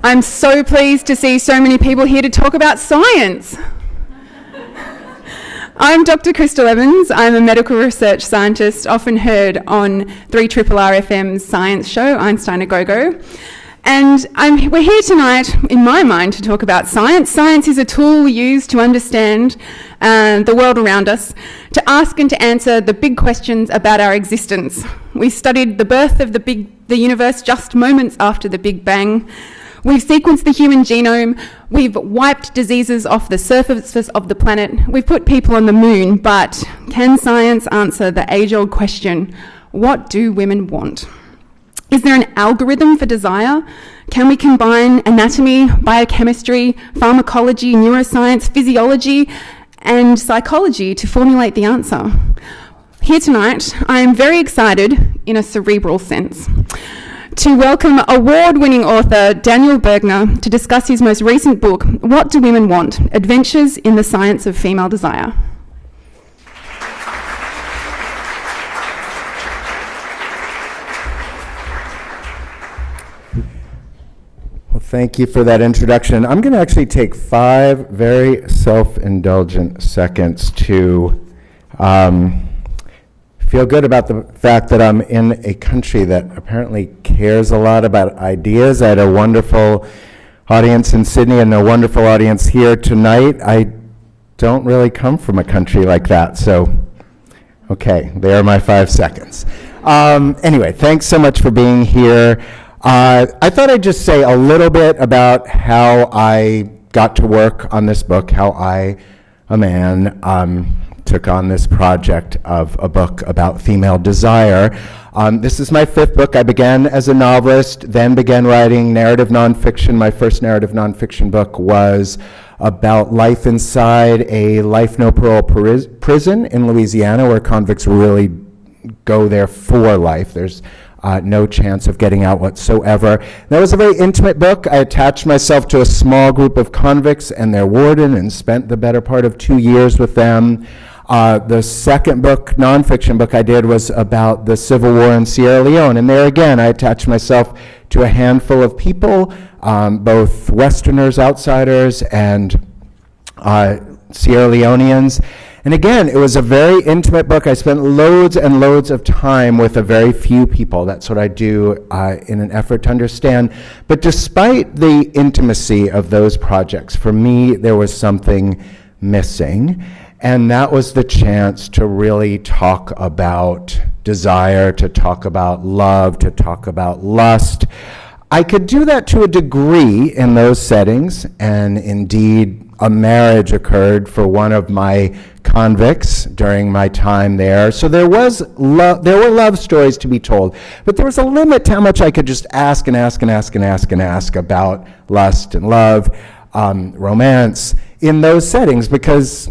I'm so pleased to see so many people here to talk about science. I'm Dr. Krystal Evans. I'm a medical research scientist, often heard on 3RRR FM's science show, Einstein A Go-Go. And we're here tonight, in my mind, to talk about science. Science is a tool we use to understand the world around us, to ask and to answer the big questions about our existence. We studied the birth of the universe just moments after the Big Bang. We've sequenced the human genome. We've wiped diseases off the surface of the planet. We've put people on the moon. But can science answer the age-old question, what do women want? Is there an algorithm for desire? Can we combine anatomy, biochemistry, pharmacology, neuroscience, physiology, and psychology to formulate the answer? Here tonight, I am very excited, in a cerebral sense, to welcome award-winning author Daniel Bergner to discuss his most recent book, What Do Women Want? Adventures in the Science of Female Desire. Well, thank you for that introduction. I'm going to actually take 5 very self-indulgent seconds to feel good about the fact that I'm in a country that apparently cares a lot about ideas. I had a wonderful audience in Sydney and a wonderful audience here tonight. I don't really come from a country like that, so okay, there are my 5 seconds. Anyway, thanks so much for being here. I thought I'd just say a little bit about how I got to work on this book, how I, a man, took on this project of a book about female desire. This is my 5th book. I began as a novelist, then began writing narrative nonfiction. My first narrative nonfiction book was about life inside a life no parole prison in Louisiana, where convicts really go there for life. There's no chance of getting out whatsoever. That was a very intimate book. I attached myself to a small group of convicts and their warden and spent the better part of 2 years with them. The second book, nonfiction book I did, was about the Civil War in Sierra Leone. And there again, I attached myself to a handful of people, both Westerners, outsiders, and Sierra Leoneans. And again, it was a very intimate book. I spent loads and loads of time with a very few people. That's what I do in an effort to understand. But despite the intimacy of those projects, for me, there was something missing. And that was the chance to really talk about desire, to talk about love, to talk about lust. I could do that to a degree in those settings, and indeed a marriage occurred for one of my convicts during my time there. So there were love stories to be told, but there was a limit to how much I could just ask and ask and ask and ask and ask about lust and love, romance in those settings, because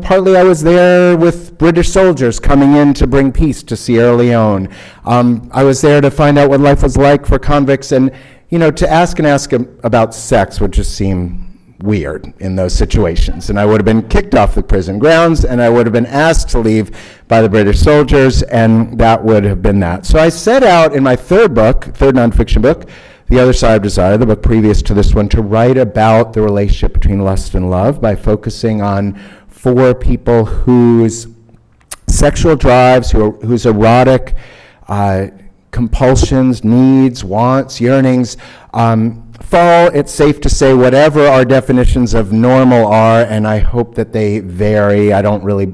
partly I was there with British soldiers coming in to bring peace to Sierra Leone. I was there to find out what life was like for convicts, and to ask and ask about sex would just seem weird in those situations. And I would have been kicked off the prison grounds, and I would have been asked to leave by the British soldiers, and that would have been that. So I set out in my third nonfiction book, The Other Side of Desire, the book previous to this one, to write about the relationship between lust and love by focusing on 4 people whose sexual drives, whose erotic compulsions, needs, wants, yearnings fall, it's safe to say, whatever our definitions of normal are, and I hope that they vary. I don't really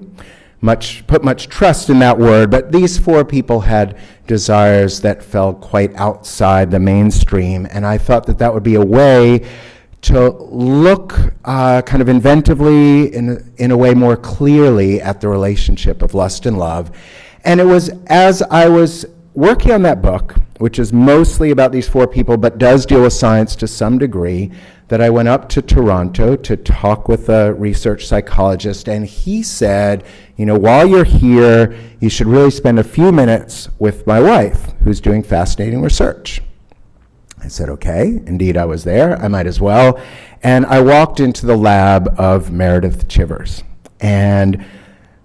put much trust in that word, but these 4 people had desires that fell quite outside the mainstream, and I thought that would be a way to look kind of inventively, in a way more clearly, at the relationship of lust and love. And it was as I was working on that book, which is mostly about these 4 people, but does deal with science to some degree, that I went up to Toronto to talk with a research psychologist, and he said, while you're here, you should really spend a few minutes with my wife, who's doing fascinating research. I said, okay, indeed I was there, I might as well. And I walked into the lab of Meredith Chivers. And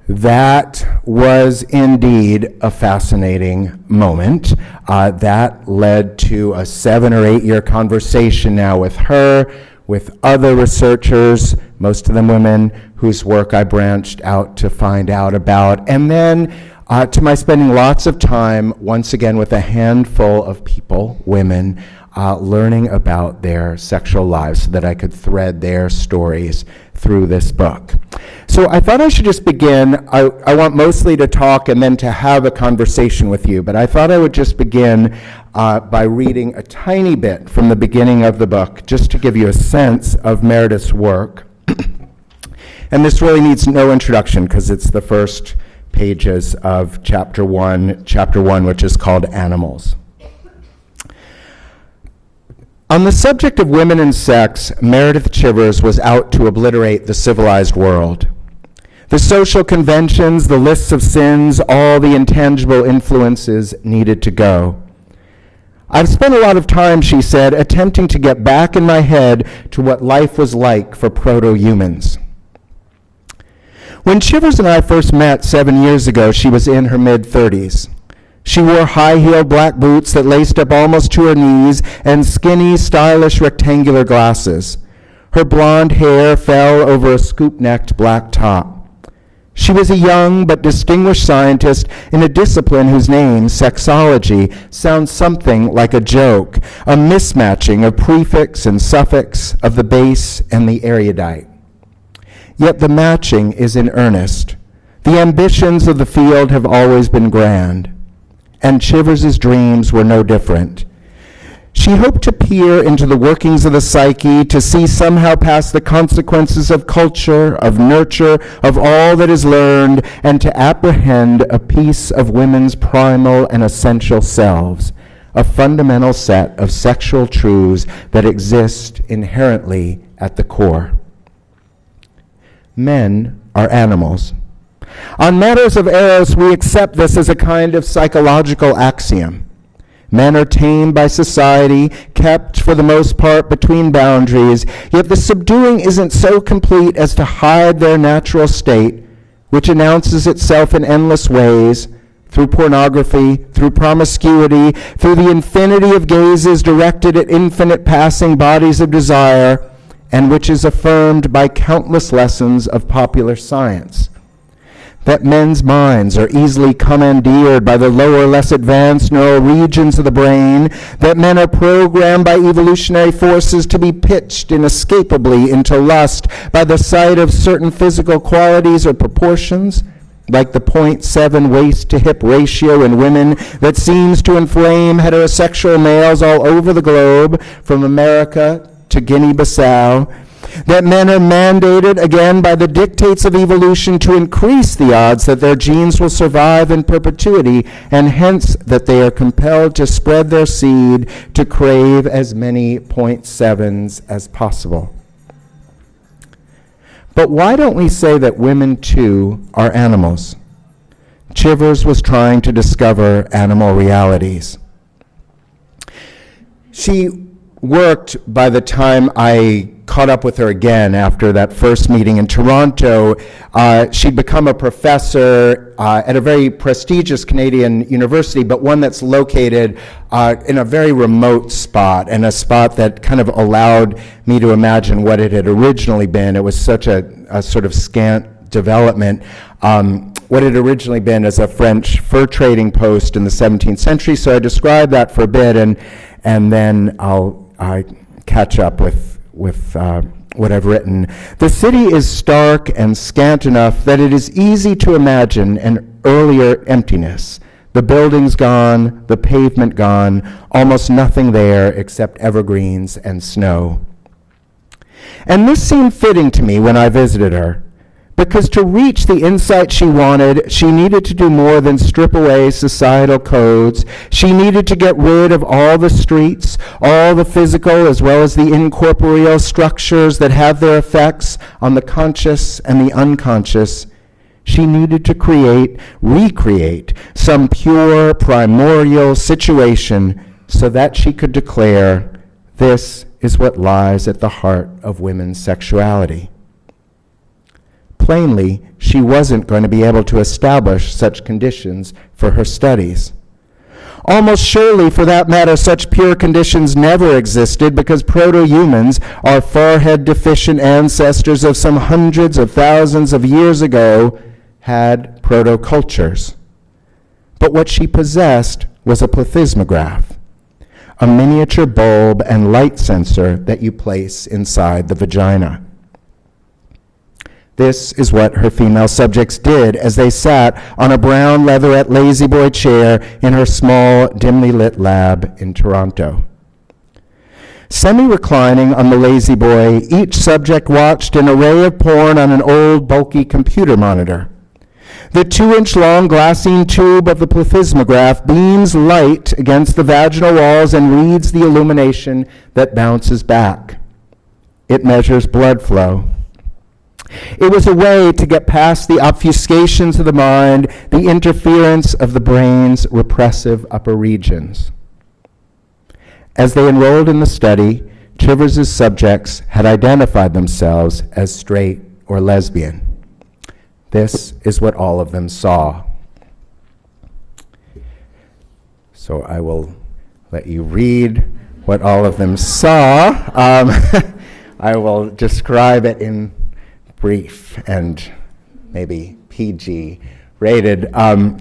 That was indeed a fascinating moment. That led to a 7 or 8 year conversation now with her, with other researchers, most of them women, whose work I branched out to find out about. And then to my spending lots of time, once again, with a handful of people, women, learning about their sexual lives so that I could thread their stories through this book. So I thought I should just begin. I want mostly to talk and then to have a conversation with you, but I thought I would just begin by reading a tiny bit from the beginning of the book, just to give you a sense of Meredith's work. And this really needs no introduction because it's the first pages of chapter one, which is called Animals. On the subject of women and sex, Meredith Chivers was out to obliterate the civilized world. The social conventions, the lists of sins, all the intangible influences needed to go. I've spent a lot of time, she said, attempting to get back in my head to what life was like for proto-humans. When Chivers and I first met 7 years ago, she was in her mid-30s. She wore high-heeled black boots that laced up almost to her knees and skinny, stylish rectangular glasses. Her blonde hair fell over a scoop-necked black top. She was a young but distinguished scientist in a discipline whose name, sexology, sounds something like a joke, a mismatching of prefix and suffix, of the base and the erudite. Yet the matching is in earnest. The ambitions of the field have always been grand. And Chivers' dreams were no different. She hoped to peer into the workings of the psyche, to see somehow past the consequences of culture, of nurture, of all that is learned, and to apprehend a piece of women's primal and essential selves, a fundamental set of sexual truths that exist inherently at the core. Men are animals. On matters of eros, we accept this as a kind of psychological axiom. Men are tamed by society, kept for the most part between boundaries, yet the subduing isn't so complete as to hide their natural state, which announces itself in endless ways, through pornography, through promiscuity, through the infinity of gazes directed at infinite passing bodies of desire, and which is affirmed by countless lessons of popular science. That men's minds are easily commandeered by the lower, less advanced neural regions of the brain, that men are programmed by evolutionary forces to be pitched inescapably into lust by the sight of certain physical qualities or proportions, like the 0.7 waist-to-hip ratio in women that seems to inflame heterosexual males all over the globe, from America to Guinea-Bissau. That men are mandated, again, by the dictates of evolution to increase the odds that their genes will survive in perpetuity, and hence that they are compelled to spread their seed to crave as many 0.7s as possible. But why don't we say that women, too, are animals? Chivers was trying to discover animal realities. She worked, by the time I caught up with her again after that first meeting in Toronto, she'd become a professor at a very prestigious Canadian university, but one that's located in a very remote spot, and a spot that kind of allowed me to imagine what it had originally been. It was such a sort of scant development. What had originally been as a French fur trading post in the 17th century, so I described that for a bit, and then I'll catch up with what I've written. The city is stark and scant enough that it is easy to imagine an earlier emptiness. The buildings gone, the pavement gone, almost nothing there except evergreens and snow. And this seemed fitting to me when I visited her, because to reach the insight she wanted, she needed to do more than strip away societal codes. She needed to get rid of all the streets, all the physical as well as the incorporeal structures that have their effects on the conscious and the unconscious. She needed to recreate some pure, primordial situation so that she could declare, this is what lies at the heart of women's sexuality. plainly she wasn't going to be able to establish such conditions for her studies. Almost surely, for that matter, such pure conditions never existed because proto-humans, our forehead-deficient ancestors of some hundreds of thousands of years ago, had proto-cultures. But what she possessed was a plethysmograph, a miniature bulb and light sensor that you place inside the vagina. This is what her female subjects did as they sat on a brown leatherette lazy-boy chair in her small, dimly lit lab in Toronto. Semi-reclining on the lazy-boy, each subject watched an array of porn on an old, bulky computer monitor. The 2-inch long glassine tube of the plethysmograph beams light against the vaginal walls and reads the illumination that bounces back. It measures blood flow. It was a way to get past the obfuscations of the mind, the interference of the brain's repressive upper regions. As they enrolled in the study, Chivers' subjects had identified themselves as straight or lesbian. This is what all of them saw. So I will let you read what all of them saw. I will describe it in brief and maybe PG rated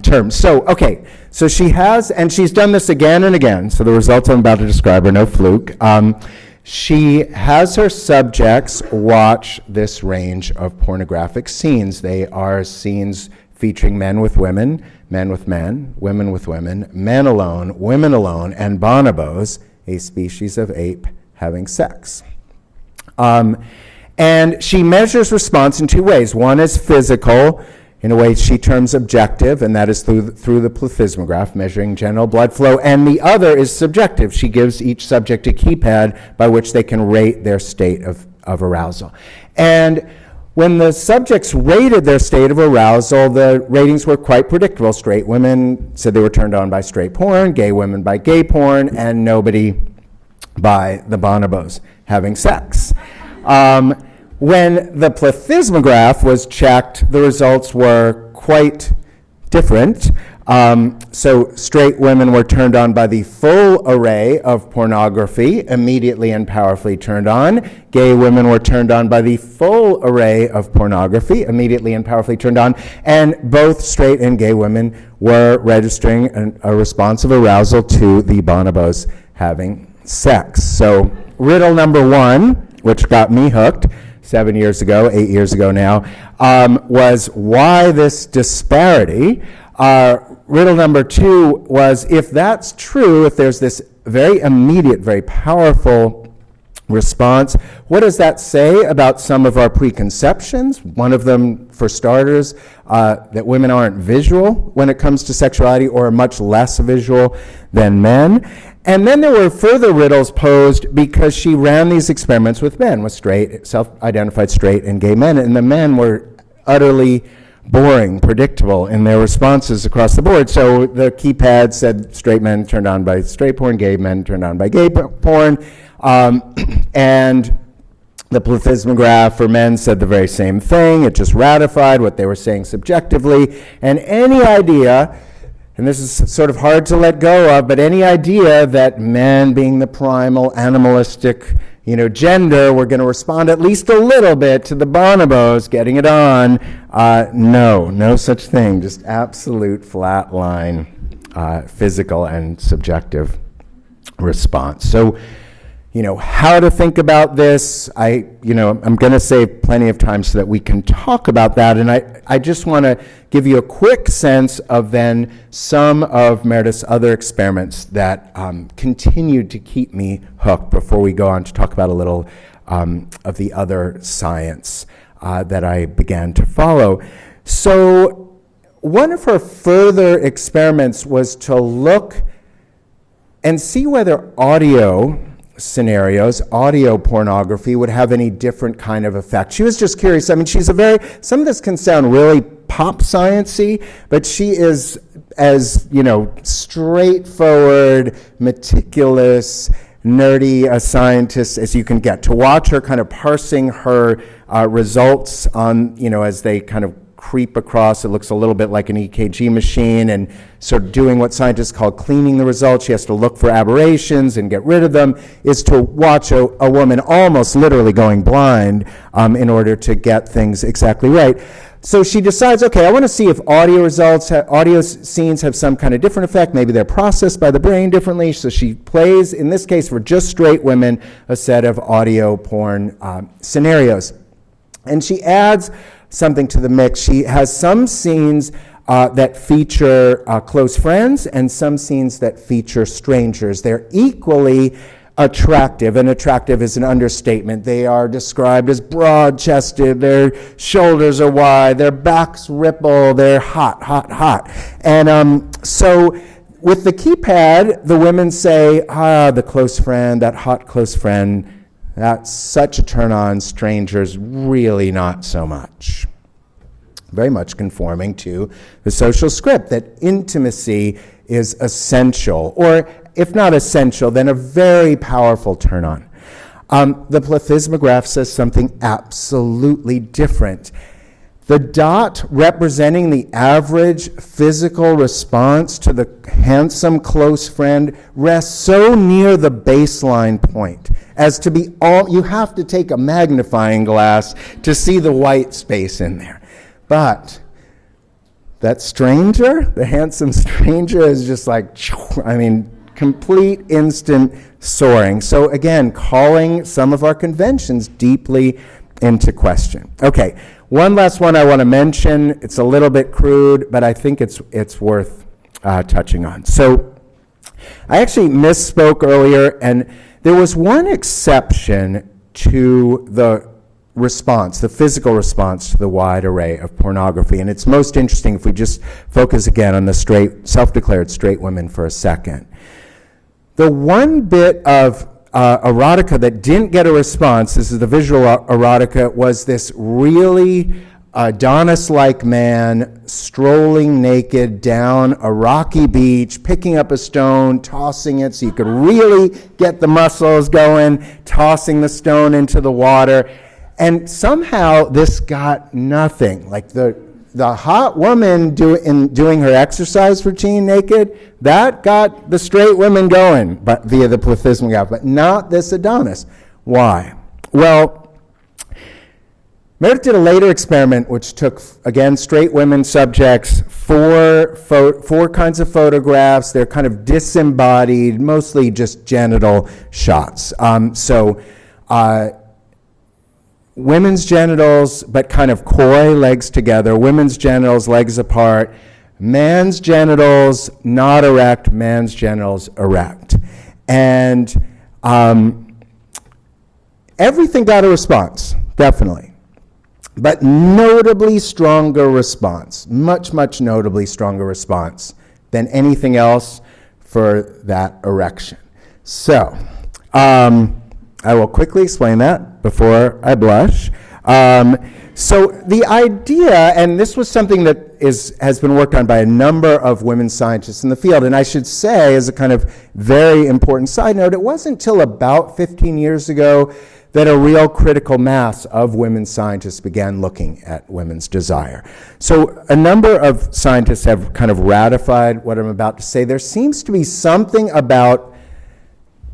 terms. So she has, and she's done this again and again, so the results I'm about to describe are no fluke. She has her subjects watch this range of pornographic scenes. They are scenes featuring men with women with men, women with women, men alone, women alone, and bonobos, a species of ape, having sex. And she measures response in two ways. One is physical, in a way she terms objective, and that is through the plethysmograph, measuring general blood flow. And the other is subjective. She gives each subject a keypad by which they can rate their state of arousal. And when the subjects rated their state of arousal, the ratings were quite predictable. Straight women said they were turned on by straight porn, gay women by gay porn, and nobody by the bonobos having sex. When the plethysmograph was checked, the results were quite different. So straight women were turned on by the full array of pornography, immediately and powerfully turned on. Gay women were turned on by the full array of pornography, immediately and powerfully turned on. And both straight and gay women were registering a response of arousal to the bonobos having sex. So riddle number one, which got me hooked 7 years ago, 8 years ago now, was why this disparity. Riddle number two was, if that's true, if there's this very immediate, very powerful response, what does that say about some of our preconceptions? One of them, for starters, that women aren't visual when it comes to sexuality, or are much less visual than men. And then there were further riddles posed because she ran these experiments with men, with straight, self-identified straight and gay men, and the men were utterly boring, predictable in their responses across the board. So the keypad said straight men turned on by straight porn, gay men turned on by gay porn, and the plethysmograph for men said the very same thing. It just ratified what they were saying subjectively. And any idea, and this is sort of hard to let go of, but any idea that men, being the primal, animalistic, gender, were going to respond at least a little bit to the bonobos getting it on, no such thing. Just absolute flat line, physical and subjective response. So, how to think about this, I'm going to save plenty of time so that we can talk about that, and I just want to give you a quick sense of then some of Meredith's other experiments that continued to keep me hooked before we go on to talk about a little of the other science that I began to follow. So one of her further experiments was to look and see whether audio scenarios, audio pornography, would have any different kind of effect. She was just curious. I mean, some of this can sound really pop science-y, but she is as, straightforward, meticulous, nerdy a scientist as you can get, to watch her kind of parsing her results on, as they kind of creep across. It looks a little bit like an EKG machine, and sort of doing what scientists call cleaning the results. She has to look for aberrations and get rid of them, is to watch a woman almost literally going blind in order to get things exactly right. So she decides, okay, I want to see if audio scenes have some kind of different effect. Maybe they're processed by the brain differently. So she plays, in this case for just straight women, a set of audio porn scenarios. And she adds something to the mix. She has some scenes that feature close friends and some scenes that feature strangers. They're equally attractive, and attractive is an understatement. They are described as broad-chested, their shoulders are wide, their backs ripple, they're hot, hot, hot. And so with the keypad, the women say, the close friend, that hot close friend, that's such a turn on. Strangers, really not so much. Very much conforming to the social script that intimacy is essential, or if not essential, then a very powerful turn on. The plethysmograph says something absolutely different. The dot representing the average physical response to the handsome close friend rests so near the baseline point as to be you have to take a magnifying glass to see the white space in there. But that stranger, the handsome stranger, is just like, complete instant soaring. So again, calling some of our conventions deeply into question. Okay, one last one I want to mention. It's a little bit crude, but I think it's worth touching on. So I actually misspoke earlier, and there was one exception to the response, the physical response to the wide array of pornography. And it's most interesting if we just focus again on the self-declared straight women for a second. The one bit of erotica that didn't get a response, this is the visual erotica, was this really Adonis-like man strolling naked down a rocky beach, picking up a stone, tossing it so you could really get the muscles going, tossing the stone into the water. And somehow this got nothing. Like the hot woman doing her exercise routine naked, that got the straight women going, but via the plethysmograph, but not this Adonis. Why? Well, Meredith did a later experiment which took, again, straight women subjects, four kinds of photographs. They're kind of disembodied, mostly just genital shots. Women's genitals, but kind of coy, legs together. Women's genitals, legs apart. Man's genitals, not erect. Man's genitals, erect. And everything got a response, definitely. But notably stronger response, much, much notably stronger response than anything else for that erection. So, I will quickly explain that before I blush. So the idea, and this was something that has been worked on by a number of women scientists in the field, and I should say, as a kind of very important side note, it wasn't until about 15 years ago that a real critical mass of women scientists began looking at women's desire. So a number of scientists have kind of ratified what I'm about to say. There seems to be something about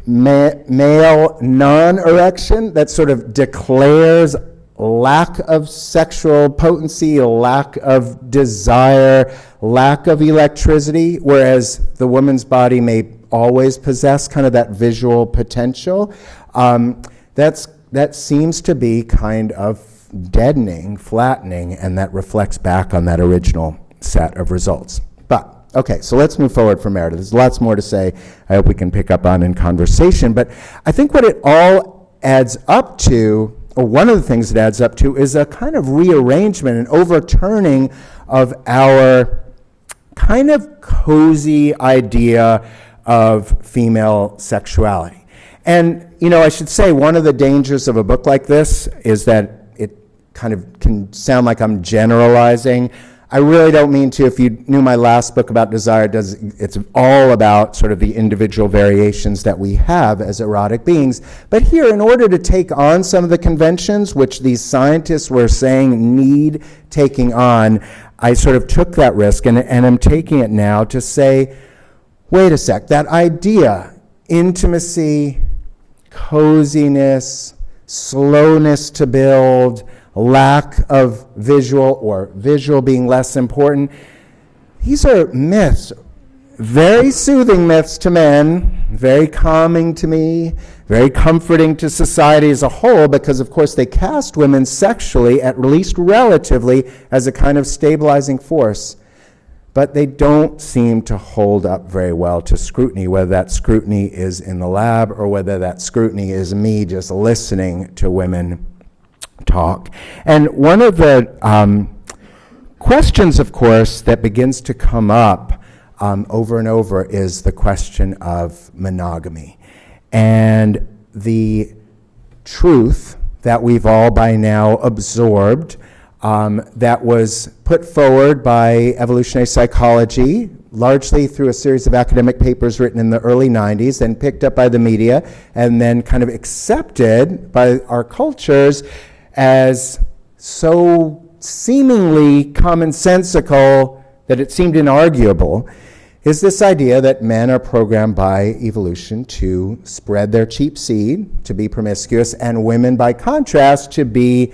male non-erection that sort of declares lack of sexual potency, lack of desire, lack of electricity, whereas the woman's body may always possess kind of that visual potential. That seems to be kind of deadening, flattening, and that reflects back on that original set of results. But, okay, so let's move forward from Meredith. There's lots more to say I hope we can pick up on in conversation, but I think what it all adds up to, or one of the things it adds up to, is a kind of rearrangement, an overturning of our kind of cozy idea of female sexuality. And, you know, I should say one of the dangers of a book like this is that it kind of can sound like I'm generalizing. I really don't mean to. If you knew my last book about desire, it's all about sort of the individual variations that we have as erotic beings. But here, in order to take on some of the conventions which these scientists were saying need taking on, I sort of took that risk, and I'm taking it now to say, wait a sec, that idea, intimacy, coziness, slowness to build, lack of visual, or visual being less important, these are myths, very soothing myths to men, very calming to me, very comforting to society as a whole, because of course they cast women sexually, at least relatively, as a kind of stabilizing force. But they don't seem to hold up very well to scrutiny, whether that scrutiny is in the lab or whether that scrutiny is me just listening to women talk. And one of the questions, of course, that begins to come up over and over is the question of monogamy. And the truth that we've all by now absorbed, that was put forward by evolutionary psychology, largely through a series of academic papers written in the early 90s, then picked up by the media, and then kind of accepted by our cultures as so seemingly commonsensical that it seemed inarguable, is this idea that men are programmed by evolution to spread their cheap seed, to be promiscuous, and women, by contrast, to be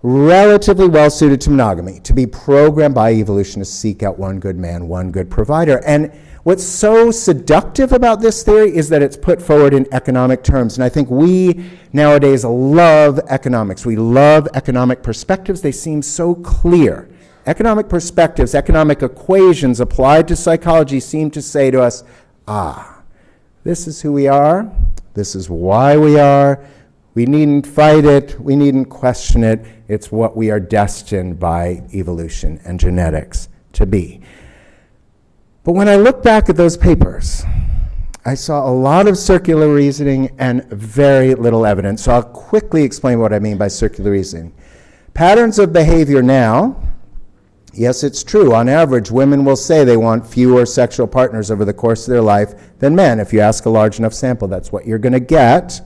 relatively well-suited to monogamy, to be programmed by evolution to seek out one good man, one good provider. And what's so seductive about this theory is that it's put forward in economic terms. And I think we nowadays love economics. We love economic perspectives. They seem so clear. Economic perspectives, economic equations applied to psychology seem to say to us, this is who we are, this is why we are, we needn't fight it, we needn't question it, it's what we are destined by evolution and genetics to be. But when I look back at those papers, I saw a lot of circular reasoning and very little evidence. So I'll quickly explain what I mean by circular reasoning. Patterns of behavior now, yes, it's true. On average, women will say they want fewer sexual partners over the course of their life than men. If you ask a large enough sample, that's what you're going to get.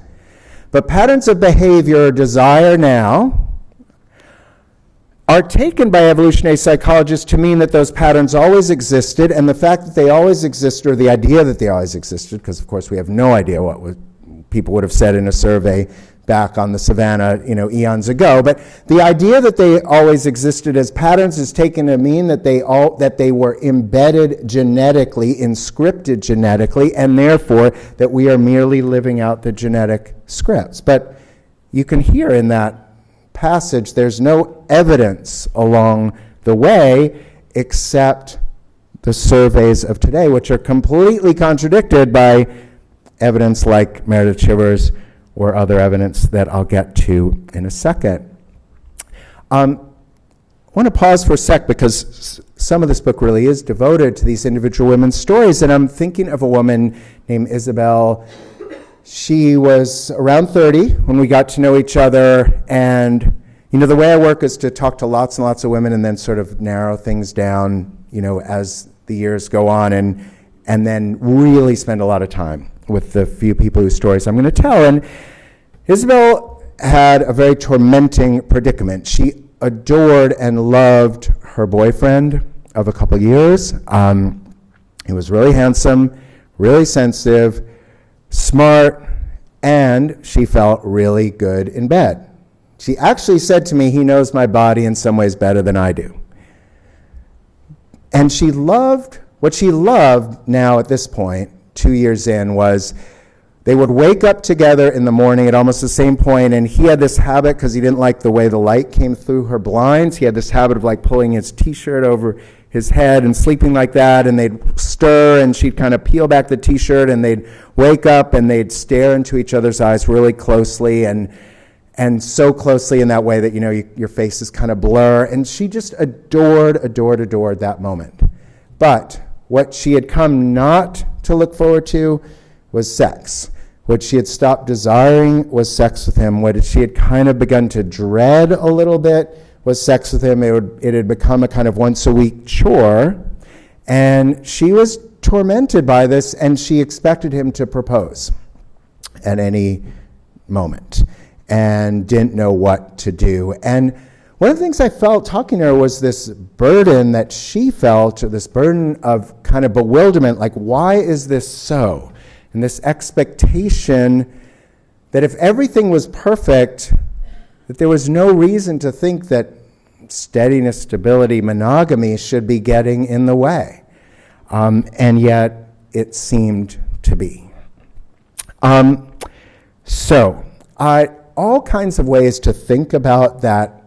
But patterns of behavior or desire now are taken by evolutionary psychologists to mean that those patterns always existed, and the fact that they always existed, or the idea that they always existed, because of course we have no idea what people would have said in a survey back on the savannah, eons ago. But the idea that they always existed as patterns is taken to mean that they were embedded genetically, inscripted genetically, and therefore that we are merely living out the genetic scripts. But you can hear in that passage there's no evidence along the way except the surveys of today, which are completely contradicted by evidence like Meredith Chivers or other evidence that I'll get to in a second. I want to pause for a sec because some of this book really is devoted to these individual women's stories, and I'm thinking of a woman named Isabel. She was around 30 when we got to know each other, and the way I work is to talk to lots and lots of women and then sort of narrow things down, as the years go on, and then really spend a lot of time with the few people whose stories I'm going to tell. And Isabel had a very tormenting predicament. She adored and loved her boyfriend of a couple years. He was really handsome, really sensitive, smart, and she felt really good in bed. She actually said to me, he knows my body in some ways better than I do. And what she loved now at this point, 2 years in, was they would wake up together in the morning at almost the same point, and he had this habit, because he didn't like the way the light came through her blinds, he had this habit of pulling his t-shirt over his head and sleeping like that, and they'd stir and she'd kind of peel back the t-shirt and they'd wake up and they'd stare into each other's eyes really closely, and so closely in that way that your faces kind of blur, and she just adored that moment. But what she had come not to look forward to was sex. What she had stopped desiring was sex with him. What she had kind of begun to dread a little bit was sex with him. It had become a kind of once-a-week chore, and she was tormented by this, and she expected him to propose at any moment and didn't know what to do. And one of the things I felt talking to her was this burden that she felt, this burden of kind of bewilderment, like, why is this so? And this expectation that if everything was perfect, that there was no reason to think that steadiness, stability, monogamy should be getting in the way. And yet it seemed to be. So all kinds of ways to think about that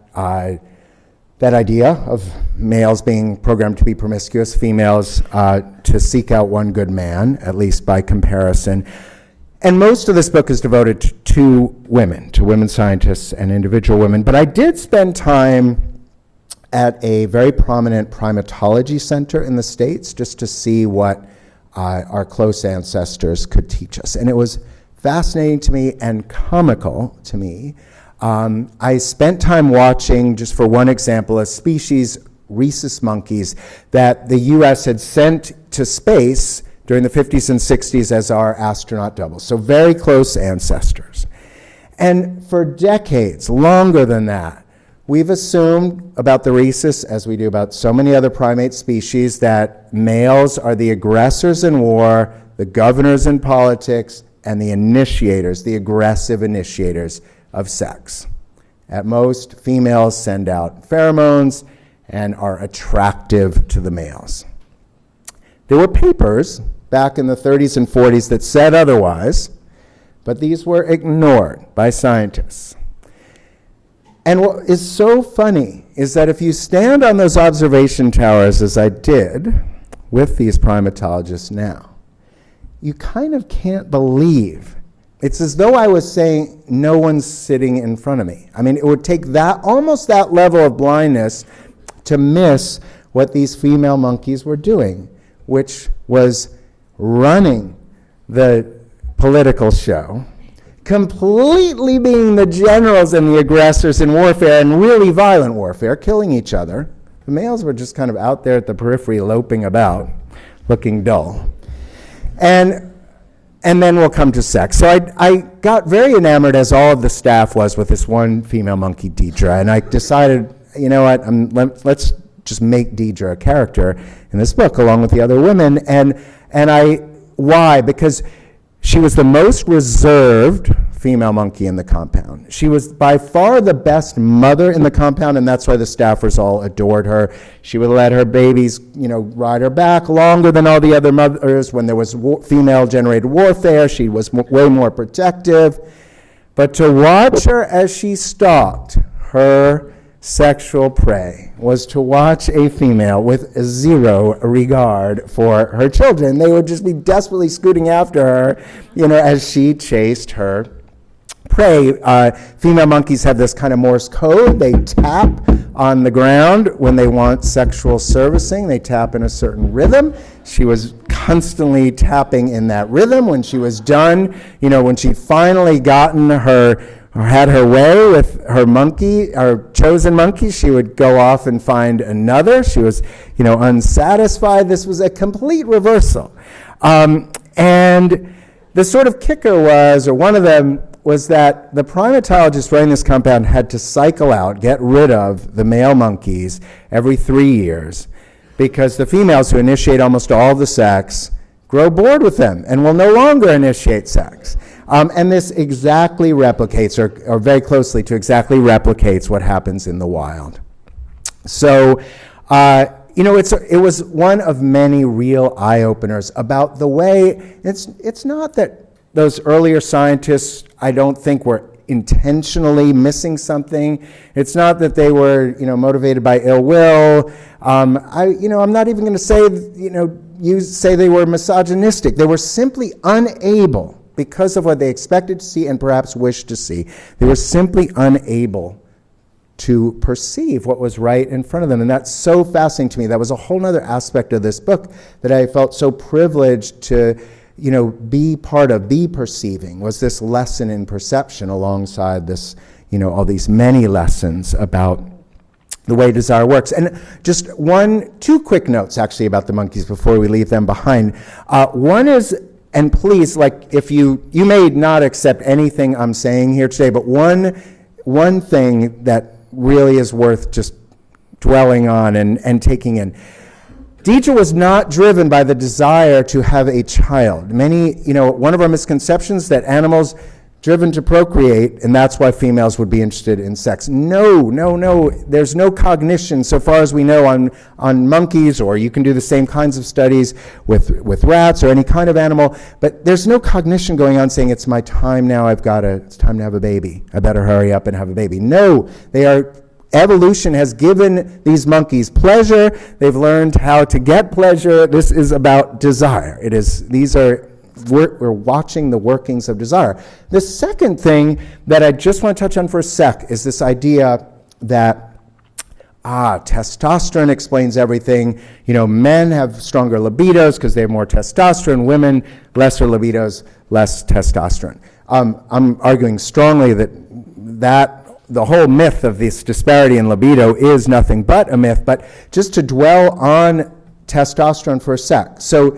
idea of males being programmed to be promiscuous, females to seek out one good man, at least by comparison. And most of this book is devoted to women scientists and individual women. But I did spend time at a very prominent primatology center in the States just to see what our close ancestors could teach us. And it was fascinating to me and comical to me. I spent time watching, just for one example, a species, rhesus monkeys, that the U.S. had sent to space during the 50s and 60s as our astronaut doubles. So very close ancestors. And for decades, longer than that, we've assumed about the rhesus, as we do about so many other primate species, that males are the aggressors in war, the governors in politics, and the initiators, the aggressive initiators of sex. At most, females send out pheromones and are attractive to the males. There were papers back in the 30s and 40s that said otherwise, but these were ignored by scientists. And what is so funny is that if you stand on those observation towers, as I did with these primatologists now, you kind of can't believe. It's as though I was saying, no one's sitting in front of me. I mean, it would take that, almost that level of blindness to miss what these female monkeys were doing, which was running the political show, completely being the generals and the aggressors in warfare, and really violent warfare, killing each other. The males were just kind of out there at the periphery, loping about, looking dull. And then we'll come to sex. So I got very enamored, as all of the staff was, with this one female monkey, Deidre, and I decided, you know what, let's just make Deidre a character in this book, along with the other women. Why? Because she was the most reserved female monkey in the compound. She was by far the best mother in the compound, and that's why the staffers all adored her. She would let her babies, ride her back longer than all the other mothers. When there was female-generated warfare, she was way more protective. But to watch her as she stalked her sexual prey was to watch a female with zero regard for her children. They would just be desperately scooting after her, as she chased her prey. Female monkeys have this kind of Morse code. They tap on the ground when they want sexual servicing. They tap in a certain rhythm. She was constantly tapping in that rhythm. When she was done, when she'd finally gotten her, or had her way with her monkey, her chosen monkey, she would go off and find another. She was, unsatisfied. This was a complete reversal. And the sort of kicker was, or one of them, was that the primatologists running this compound had to cycle out, get rid of the male monkeys every 3 years, because the females, who initiate almost all the sex, grow bored with them and will no longer initiate sex. And this exactly replicates, or very closely to exactly replicates, what happens in the wild. So, it was one of many real eye-openers about the way, it's not that those earlier scientists, I don't think, were intentionally missing something. It's not that they were, motivated by ill will. I'm not even going to say, you say they were misogynistic. They were simply unable, because of what they expected to see and perhaps wished to see, they were simply unable to perceive what was right in front of them. And that's so fascinating to me. That was a whole other aspect of this book that I felt so privileged to be part of, be perceiving, was this lesson in perception alongside this, all these many lessons about the way desire works. And just two quick notes actually about the monkeys before we leave them behind. One is, and please, like, if you may not accept anything I'm saying here today, but one thing that really is worth just dwelling on and taking in. Deidre was not driven by the desire to have a child. One of our misconceptions that animals driven to procreate, and that's why females would be interested in sex. No. There's no cognition, so far as we know, on monkeys, or you can do the same kinds of studies with rats or any kind of animal, but there's no cognition going on saying, it's my time now, it's time to have a baby. I better hurry up and have a baby. No, evolution has given these monkeys pleasure. They've learned how to get pleasure. This is about desire. We're watching the workings of desire. The second thing that I just want to touch on for a sec is this idea that testosterone explains everything. Men have stronger libidos because they have more testosterone. Women, lesser libidos, less testosterone. I'm arguing strongly that the whole myth of this disparity in libido is nothing but a myth, but just to dwell on testosterone for a sec. So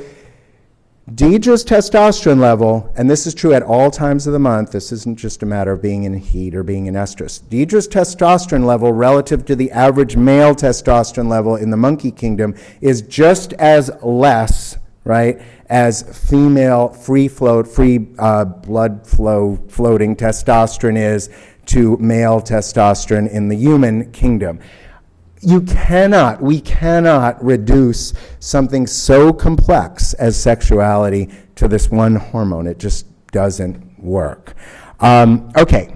Deidre's testosterone level, and this is true at all times of the month, this isn't just a matter of being in heat or being in estrus. Deidre's testosterone level relative to the average male testosterone level in the monkey kingdom is just as less, right, as female free blood flow floating testosterone is to male testosterone in the human kingdom. We cannot reduce something so complex as sexuality to this one hormone. It just doesn't work. Okay,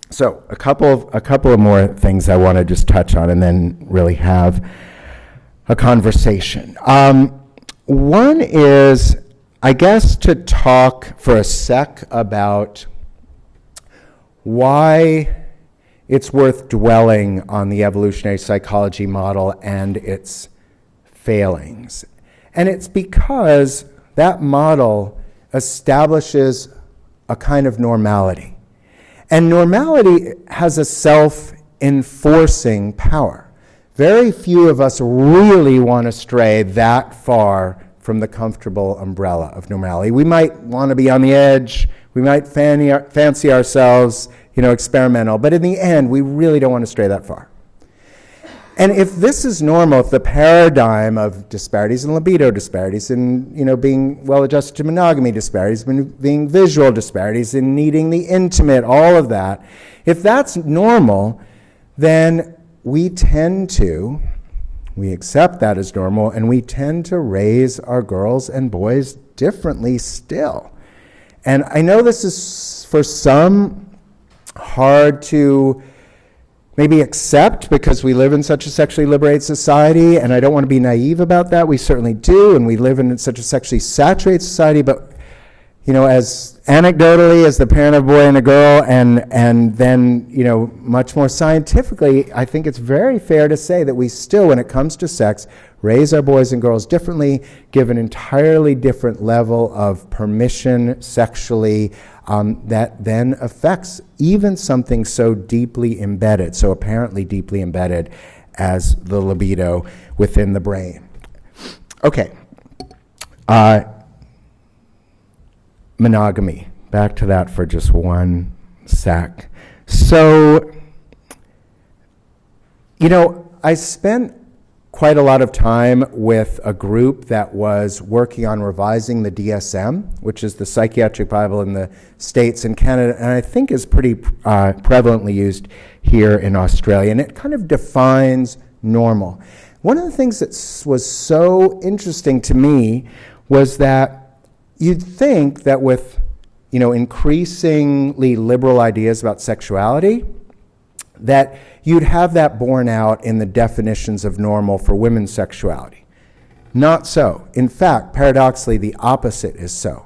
so a couple of more things I want to just touch on and then really have a conversation. One is, I guess, to talk for a sec about why it's worth dwelling on the evolutionary psychology model and its failings. And it's because that model establishes a kind of normality. And normality has a self-enforcing power. Very few of us really want to stray that far from the comfortable umbrella of normality. We might want to be on the edge. We might fancy ourselves, experimental. But in the end, we really don't want to stray that far. And if this is normal, if the paradigm of disparities in libido, disparities in, being well-adjusted to monogamy, disparities in being visual, disparities in needing the intimate, all of that, if that's normal, then we accept that as normal, and we tend to raise our girls and boys differently still. And I know this is, for some, hard to maybe accept because we live in such a sexually liberated society, and I don't want to be naive about that. We certainly do, and we live in such a sexually saturated society, but as anecdotally as the parent of a boy and a girl, and then much more scientifically, I think it's very fair to say that we still, when it comes to sex, raise our boys and girls differently, give an entirely different level of permission sexually, that then affects even something so deeply embedded, so apparently deeply embedded as the libido within the brain. Okay. Monogamy. Back to that for just one sec. So, I spent quite a lot of time with a group that was working on revising the DSM, which is the psychiatric Bible in the States and Canada, and I think is pretty prevalently used here in Australia, and it kind of defines normal. One of the things that was so interesting to me was that you'd think that with, increasingly liberal ideas about sexuality, that you'd have that borne out in the definitions of normal for women's sexuality. Not so. In fact, paradoxically, the opposite is so.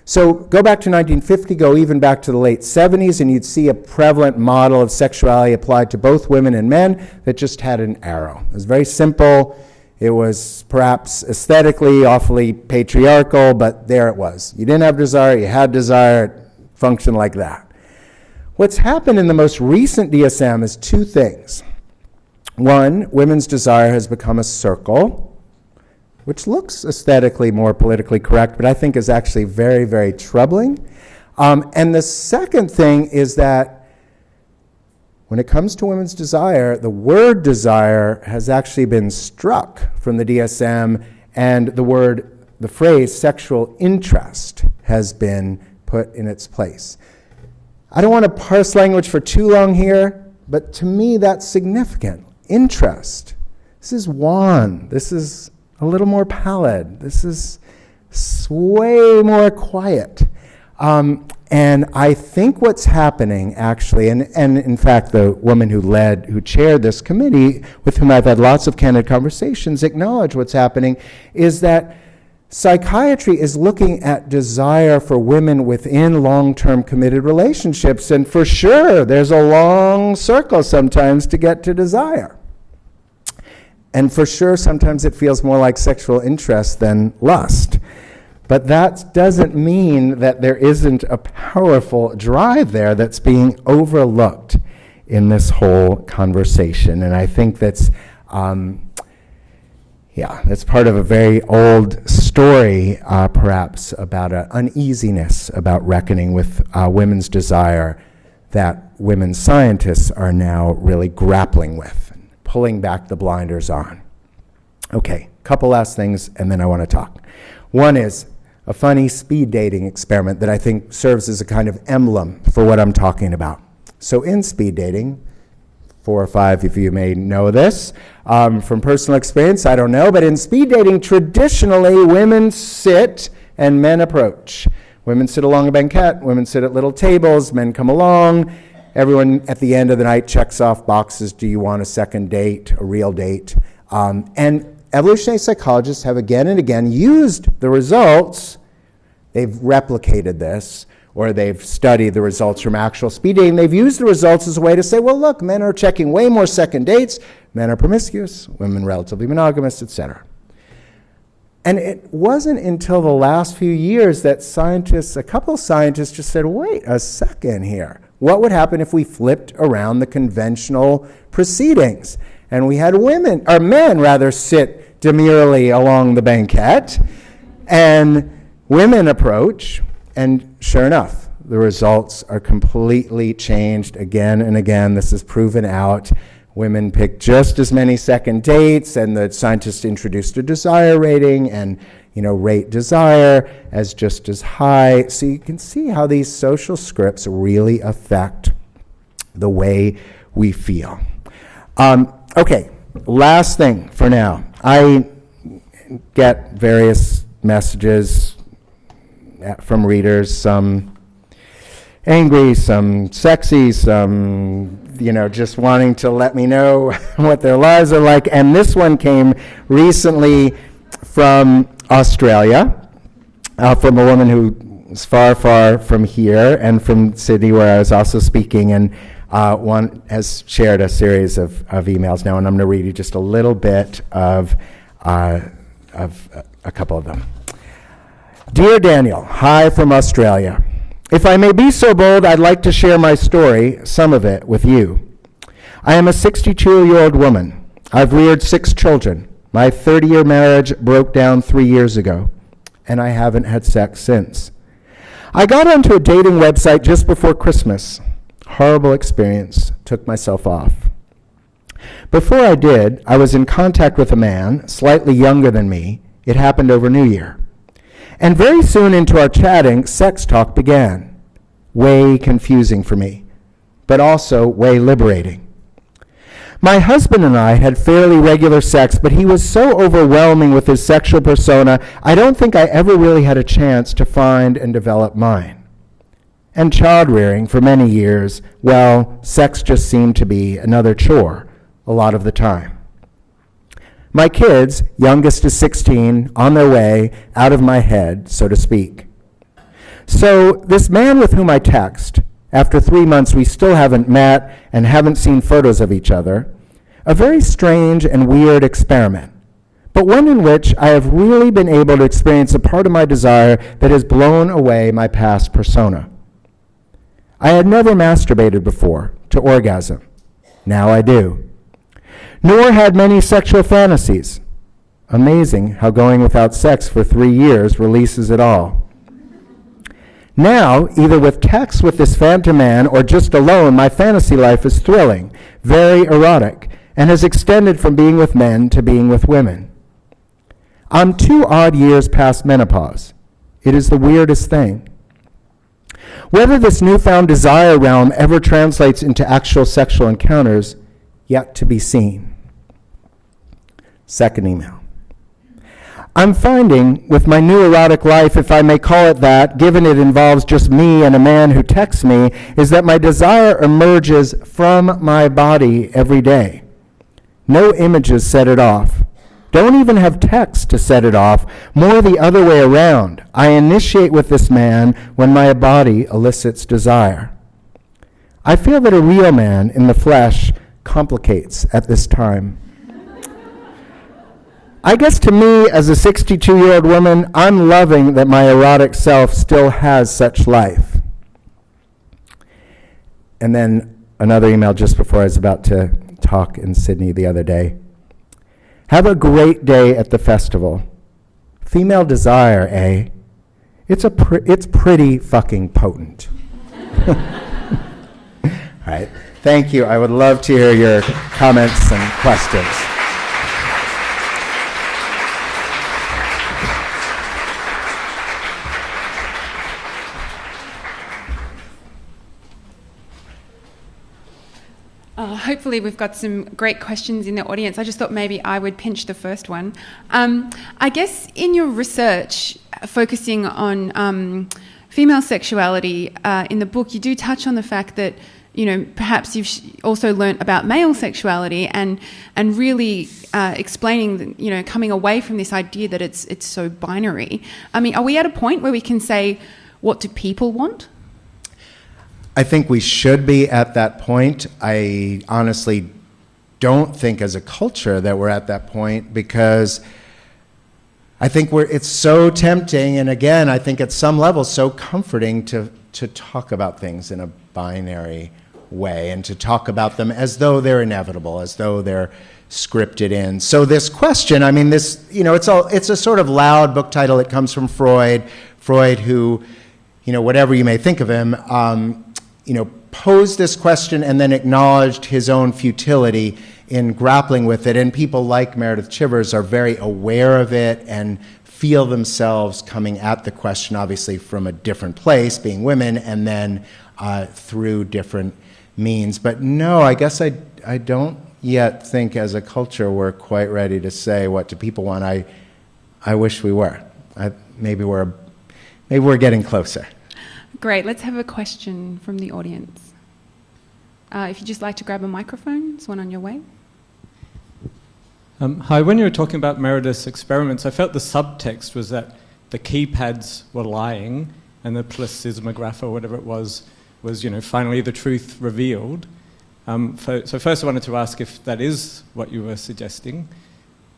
So go back to 1950, go even back to the late 70s, and you'd see a prevalent model of sexuality applied to both women and men that just had an arrow. It was very simple. It was perhaps aesthetically awfully patriarchal, but there it was. You didn't have desire, you had desire, it functioned like that. What's happened in the most recent DSM is two things. One, women's desire has become a circle, which looks aesthetically more politically correct, but I think is actually very, very troubling. And the second thing is that when it comes to women's desire, the word desire has actually been struck from the DSM, and the phrase sexual interest has been put in its place. I don't want to parse language for too long here, but to me that's significant. Interest. This is wan. This is a little more pallid. This is way more quiet. And I think what's happening actually, and in fact the woman who chaired this committee, with whom I've had lots of candid conversations, acknowledge what's happening, is that psychiatry is looking at desire for women within long-term committed relationships, and for sure there's a long circle sometimes to get to desire. And for sure sometimes it feels more like sexual interest than lust. But that doesn't mean that there isn't a powerful drive there that's being overlooked in this whole conversation. And I think that's part of a very old story, perhaps, about an uneasiness about reckoning with women's desire that women scientists are now really grappling with, pulling back the blinders on. Okay, couple last things, and then I want to talk. One is a funny speed dating experiment that I think serves as a kind of emblem for what I'm talking about. So in speed dating, 4 or 5 of you may know this from personal experience, I don't know, but in speed dating, traditionally women sit and men approach. Women sit along a banquette, women sit at little tables, men come along. Everyone at the end of the night checks off boxes. Do you want a second date, a real date? And evolutionary psychologists have again and again used the results. They've replicated this, or they've studied the results from actual speed dating. They've used the results as a way to say, well, look, men are checking way more second dates. Men are promiscuous, women relatively monogamous, etc. And it wasn't until the last few years that a couple scientists just said, wait a second here. What would happen if we flipped around the conventional proceedings? And we had men sit demurely along the banquette, and women approach, and sure enough, the results are completely changed again and again. This is proven out. Women pick just as many second dates, and the scientists introduced a desire rating, and rate desire as just as high. So you can see how these social scripts really affect the way we feel. Okay, last thing for now. I get various messages from readers, some angry, some sexy, some, just wanting to let me know what their lives are like. And this one came recently from Australia, from a woman who is far, far from here and from Sydney, where I was also speaking. And one has shared a series of emails now, and I'm going to read you just a little bit of a couple of them. Dear Daniel, hi from Australia. If I may be so bold, I'd like to share my story, some of it, with you. I am a 62-year-old woman. I've reared 6 children. My 30-year marriage broke down 3 years ago, and I haven't had sex since. I got onto a dating website just before Christmas. Horrible experience. Took myself off. Before I did, I was in contact with a man, slightly younger than me. It happened over New Year. And very soon into our chatting, sex talk began. Way confusing for me, but also way liberating. My husband and I had fairly regular sex, but he was so overwhelming with his sexual persona, I don't think I ever really had a chance to find and develop mine. And child rearing for many years, well, sex just seemed to be another chore a lot of the time. My kids, youngest is 16, on their way out of my head, so to speak. So this man with whom I text, after 3 months we still haven't met and haven't seen photos of each other, a very strange and weird experiment, but one in which I have really been able to experience a part of my desire that has blown away my past persona. I had never masturbated before to orgasm. Now I do. nor had many sexual fantasies. Amazing how going without sex for 3 years releases it all. Now, either with texts with this phantom man or just alone, my fantasy life is thrilling, very erotic, and has extended from being with men to being with women. I'm 2 odd years past menopause. It is the weirdest thing. Whether this newfound desire realm ever translates into actual sexual encounters, yet to be seen. Second email. I'm finding, with my new erotic life, if I may call it that, given it involves just me and a man who texts me, is that my desire emerges from my body every day. No images set it off. Don't even have text to set it off, more the other way around. I initiate with this man when my body elicits desire. I feel that a real man in the flesh complicates at this time. I guess to me, as a 62-year-old woman, I'm loving that my erotic self still has such life. And then another email just before I was about to talk in Sydney the other day. Have a great day at the festival. Female desire, eh? It's pretty fucking potent. All right. Thank you. I would love to hear your comments and questions. Hopefully we've got some great questions in the audience. I just thought maybe I would pinch the first one. I guess in your research, focusing on female sexuality, in the book, you do touch on the fact that, you know, perhaps you've also learnt about male sexuality and really explaining, you know, coming away from this idea that it's so binary. I mean, are we at a point where we can say, what do people want? I think we should be at that point. I honestly don't think as a culture that we're at that point, because I think it's so tempting, and again, I think at some level so comforting to talk about things in a binary way and to talk about them as though they're inevitable, as though they're scripted in. So this question, I mean, this, you know, it's a sort of loud book title. It comes from Freud, who, you know, whatever you may think of him, you know, posed this question and then acknowledged his own futility in grappling with it. And people like Meredith Chivers are very aware of it and feel themselves coming at the question, obviously, from a different place, being women, and then through different means. But no, I guess I don't yet think as a culture we're quite ready to say what do people want. I wish we were. Maybe we're getting closer. Great. Let's have a question from the audience. If you'd just like to grab a microphone, there's one on your way. Hi, when you were talking about Meredith's experiments, I felt the subtext was that the keypads were lying and the plethysmograph or whatever it was, you know, finally the truth revealed. So first I wanted to ask if that is what you were suggesting,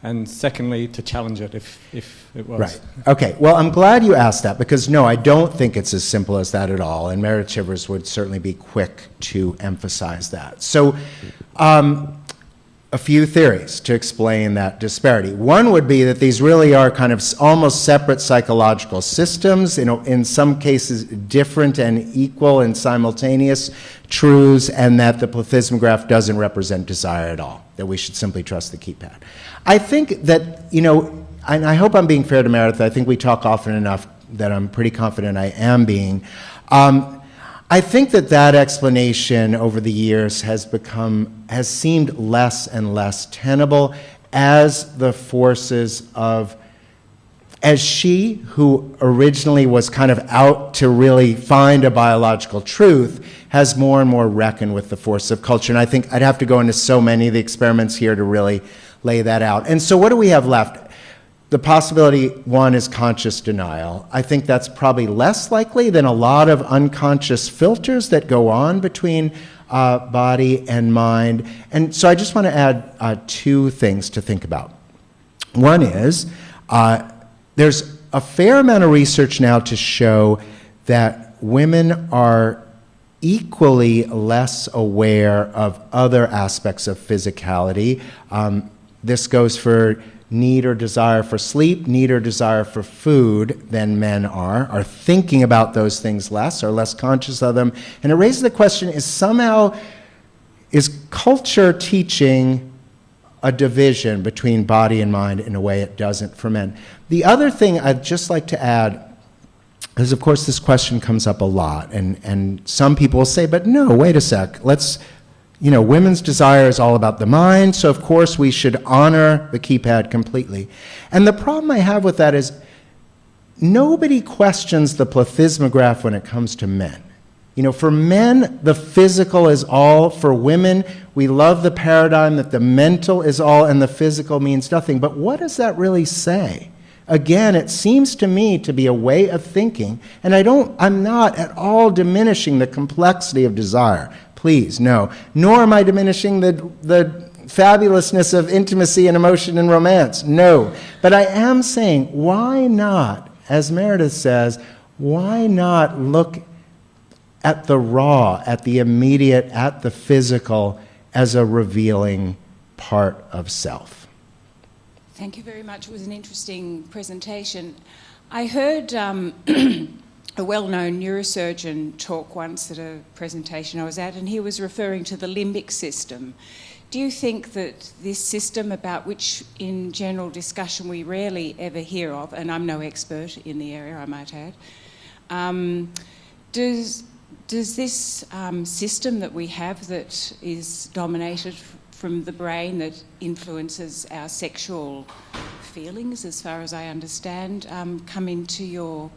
and secondly, to challenge it if it was. Right. Okay. Well, I'm glad you asked that, because no, I don't think it's as simple as that at all, and Meredith Chivers would certainly be quick to emphasize that. So a few theories to explain that disparity. One would be that these really are kind of almost separate psychological systems, you know, in some cases different and equal and simultaneous truths, and that the plethysmograph doesn't represent desire at all, that we should simply trust the keypad. I think that, you know, and I hope I'm being fair to Meredith, I think we talk often enough that I'm pretty confident I am being. I think that explanation over the years has seemed less and less tenable as the forces of, as she, who originally was kind of out to really find a biological truth, has more and more reckoned with the force of culture. And I think I'd have to go into so many of the experiments here to really lay that out. And so what do we have left? The possibility, one, is conscious denial. I think that's probably less likely than a lot of unconscious filters that go on between body and mind. And so I just want to add two things to think about. One is there's a fair amount of research now to show that women are equally less aware of other aspects of physicality. This goes for need or desire for sleep, need or desire for food than men are thinking about those things less, are less conscious of them. And it raises the question, is culture teaching a division between body and mind in a way it doesn't for men? The other thing I'd just like to add is, of course, this question comes up a lot, and some people will say, but no, wait a sec, women's desire is all about the mind, so of course we should honor the keypad completely. And the problem I have with that is nobody questions the plethysmograph when it comes to men. For men, the physical is all. For women, we love the paradigm that the mental is all and the physical means nothing. But what does that really say? Again, it seems to me to be a way of thinking, and I'm not at all diminishing the complexity of desire. Please, no. Nor am I diminishing the fabulousness of intimacy and emotion and romance. No. But I am saying, why not, as Meredith says, why not look at the raw, at the immediate, at the physical as a revealing part of self? Thank you very much. It was an interesting presentation. I heard a well-known neurosurgeon talk once at a presentation I was at, and he was referring to the limbic system. Do you think that this system, about which in general discussion we rarely ever hear of, and I'm no expert in the area, I might add, does this system that we have that is dominated from the brain, that influences our sexual feelings, as far as I understand, come into your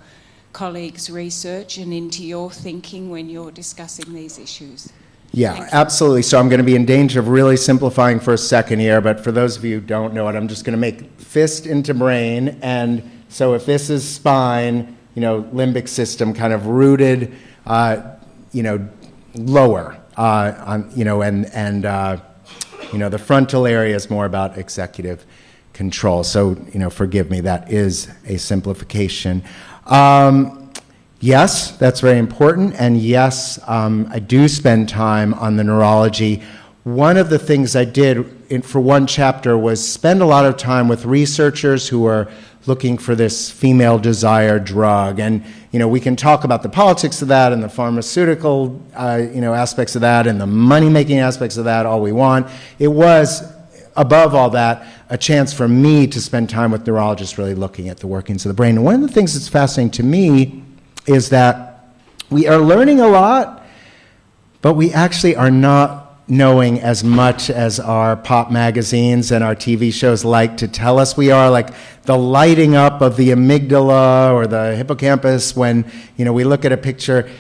colleagues' research and into your thinking when you're discussing these issues? Yeah, absolutely. So I'm going to be in danger of really simplifying for a second here, but for those of you who don't know it, I'm just going to make fist into brain. And so if this is spine, limbic system kind of rooted, lower, the frontal area is more about executive control. So, forgive me, that is a simplification. Yes, that's very important, and yes, I do spend time on the neurology. One of the things I did for one chapter was spend a lot of time with researchers who are looking for this female desire drug, and we can talk about the politics of that and the pharmaceutical aspects of that and the money-making aspects of that all we want. It was, above all that, a chance for me to spend time with neurologists really looking at the workings of the brain. And one of the things that's fascinating to me is that we are learning a lot, but we actually are not knowing as much as our pop magazines and our TV shows like to tell us we are, like the lighting up of the amygdala or the hippocampus when, we look at a picture.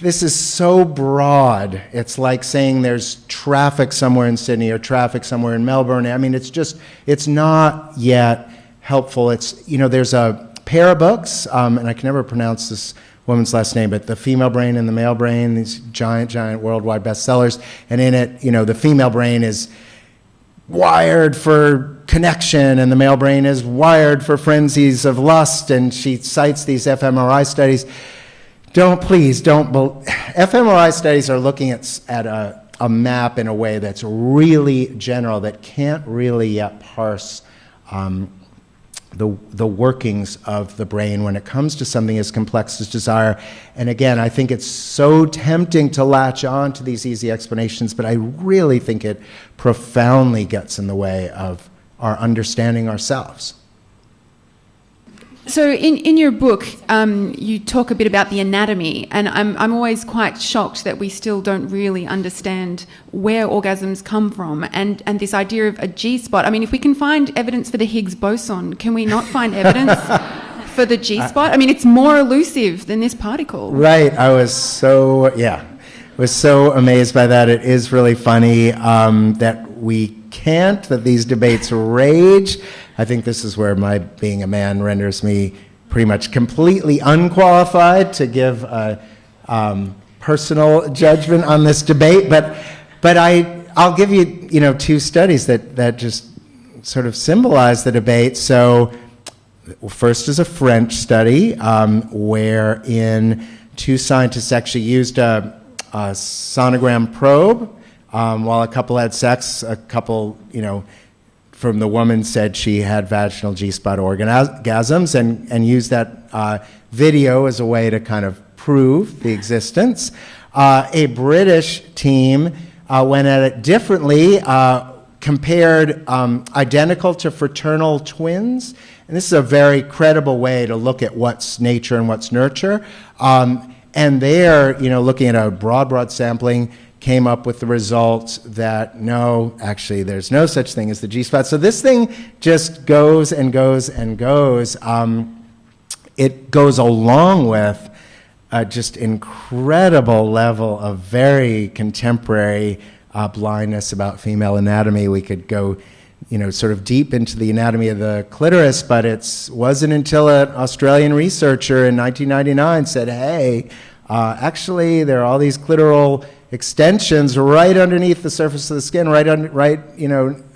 This is so broad. It's like saying there's traffic somewhere in Sydney or traffic somewhere in Melbourne. I mean, it's not yet helpful. There's a pair of books, and I can never pronounce this woman's last name, but The Female Brain and the Male Brain, these giant worldwide bestsellers. And in it, the female brain is wired for connection and the male brain is wired for frenzies of lust. And she cites these fMRI studies. fMRI studies are looking at a map in a way that's really general, that can't really yet parse the workings of the brain when it comes to something as complex as desire. And again, I think it's so tempting to latch on to these easy explanations, but I really think it profoundly gets in the way of our understanding ourselves. So in your book, you talk a bit about the anatomy, and I'm always quite shocked that we still don't really understand where orgasms come from, and this idea of a G-spot. I mean, if we can find evidence for the Higgs boson, can we not find evidence for the G-spot? I mean, it's more elusive than this particle. Right. I was so amazed by that. It is really funny that these debates rage. I think this is where my being a man renders me pretty much completely unqualified to give a personal judgment on this debate. But I'll give you two studies that just sort of symbolize the debate. So first is a French study wherein two scientists actually used a sonogram probe while a couple had sex. A couple, from the woman said she had vaginal G-spot orgasms and used that video as a way to kind of prove the existence. A British team went at it differently, compared identical to fraternal twins. And this is a very credible way to look at what's nature and what's nurture. And there, looking at a broad sampling, came up with the results that no, actually, there's no such thing as the G-spot. So this thing just goes and goes and goes. It goes along with a just incredible level of very contemporary blindness about female anatomy. We could go, sort of deep into the anatomy of the clitoris, but it wasn't until an Australian researcher in 1999 said, hey, actually, there are all these clitoral extensions right underneath the surface of the skin,